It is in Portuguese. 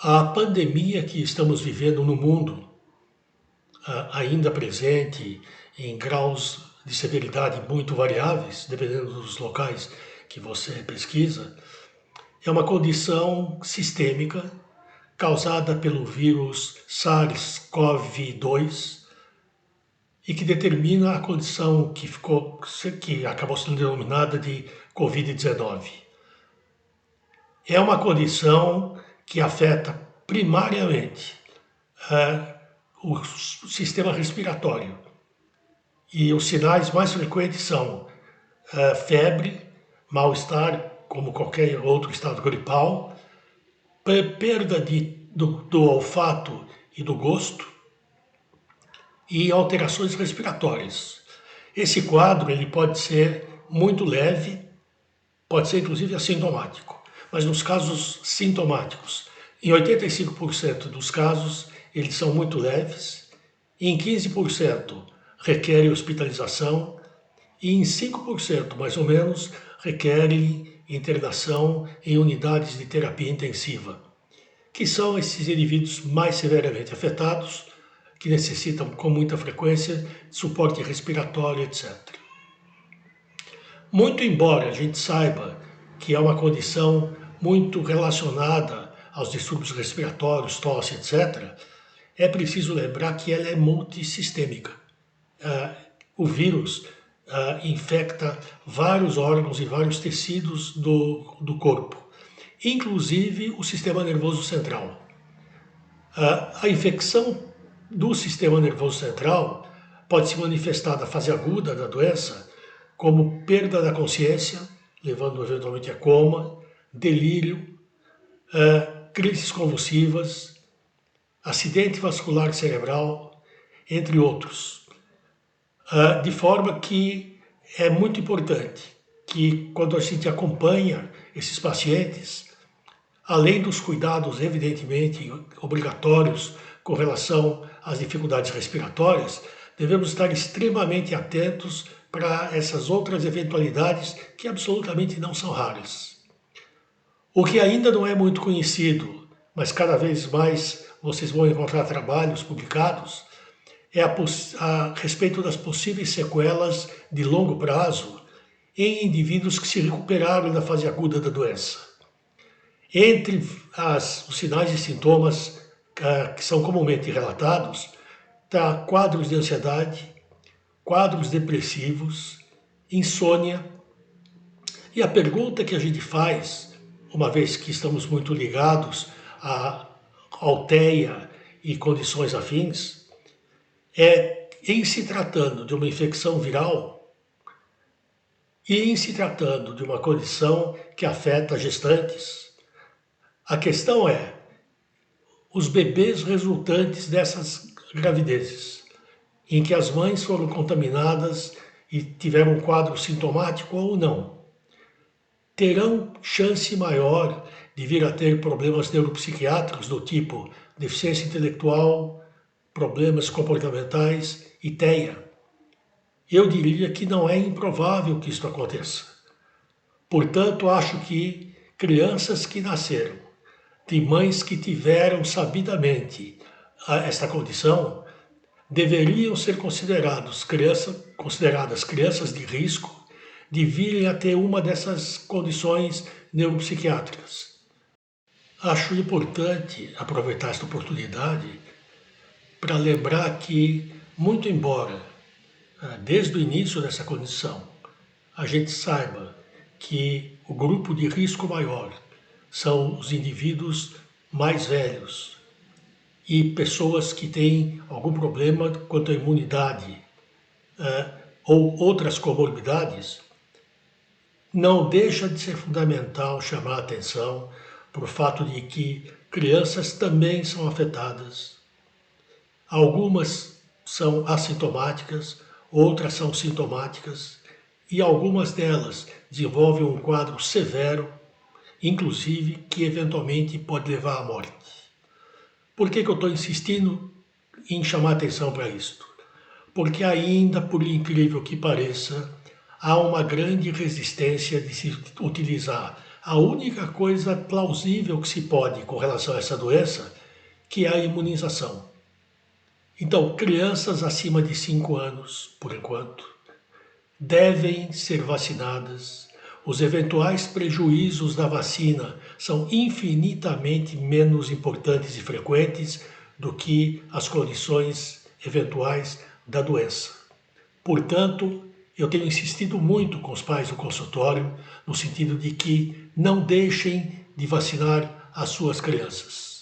A pandemia que estamos vivendo no mundo, ainda presente em graus de severidade muito variáveis, dependendo dos locais que você pesquisa, é uma condição sistêmica causada pelo vírus SARS-CoV-2 e que determina a condição que acabou sendo denominada de Covid-19. É uma condição que afeta primariamente o sistema respiratório. E os sinais mais frequentes são febre, mal-estar, como qualquer outro estado gripal, perda do olfato e do gosto e alterações respiratórias. Esse quadro ele pode ser muito leve, pode ser inclusive assintomático, mas nos casos sintomáticos, em 85% dos casos, eles são muito leves, em 15% requerem hospitalização e em 5%, mais ou menos, requerem internação em unidades de terapia intensiva, que são esses indivíduos mais severamente afetados, que necessitam com muita frequência suporte respiratório, etc. Muito embora a gente saiba que é uma condição muito relacionada aos distúrbios respiratórios, tosse, etc., é preciso lembrar que ela é multissistêmica. O vírus infecta vários órgãos e vários tecidos do corpo, inclusive o sistema nervoso central. A infecção do sistema nervoso central pode se manifestar na fase aguda da doença como perda da consciência, levando eventualmente a coma, delírio, crises convulsivas, acidente vascular cerebral, entre outros. De forma que é muito importante que, quando a gente acompanha esses pacientes, além dos cuidados, evidentemente, obrigatórios com relação às dificuldades respiratórias, devemos estar extremamente atentos para essas outras eventualidades que absolutamente não são raras. O que ainda não é muito conhecido, mas cada vez mais vocês vão encontrar trabalhos publicados, é a respeito das possíveis sequelas de longo prazo em indivíduos que se recuperaram da fase aguda da doença. Entre os sinais e sintomas que são comumente relatados, está quadros de ansiedade, quadros depressivos, insônia. E a pergunta que a gente faz, uma vez que estamos muito ligados à alteia e condições afins, é, em se tratando de uma infecção viral e em se tratando de uma condição que afeta gestantes, a questão é os bebês resultantes dessas gravidezes, em que as mães foram contaminadas e tiveram um quadro sintomático ou não, terão chance maior de vir a ter problemas neuropsiquiátricos do tipo deficiência intelectual, problemas comportamentais e TEA. Eu diria que não é improvável que isso aconteça. Portanto, acho que crianças que nasceram de mães que tiveram sabidamente esta condição deveriam ser consideradas crianças de risco de virem a ter uma dessas condições neuropsiquiátricas. Acho importante aproveitar esta oportunidade para lembrar que, muito embora, desde o início dessa condição, a gente saiba que o grupo de risco maior são os indivíduos mais velhos e pessoas que têm algum problema quanto à imunidade ou outras comorbidades, não deixa de ser fundamental chamar a atenção para o fato de que crianças também são afetadas. Algumas são assintomáticas, outras são sintomáticas e algumas delas desenvolvem um quadro severo, inclusive que eventualmente pode levar à morte. Por que eu estou insistindo em chamar atenção para isto? Porque ainda, por incrível que pareça, há uma grande resistência de se utilizar a única coisa plausível que se pode com relação a essa doença, que é a imunização. Então, crianças acima de 5 anos, por enquanto, devem ser vacinadas. Os eventuais prejuízos da vacina são infinitamente menos importantes e frequentes do que as condições eventuais da doença. Portanto, eu tenho insistido muito com os pais do consultório no sentido de que não deixem de vacinar as suas crianças.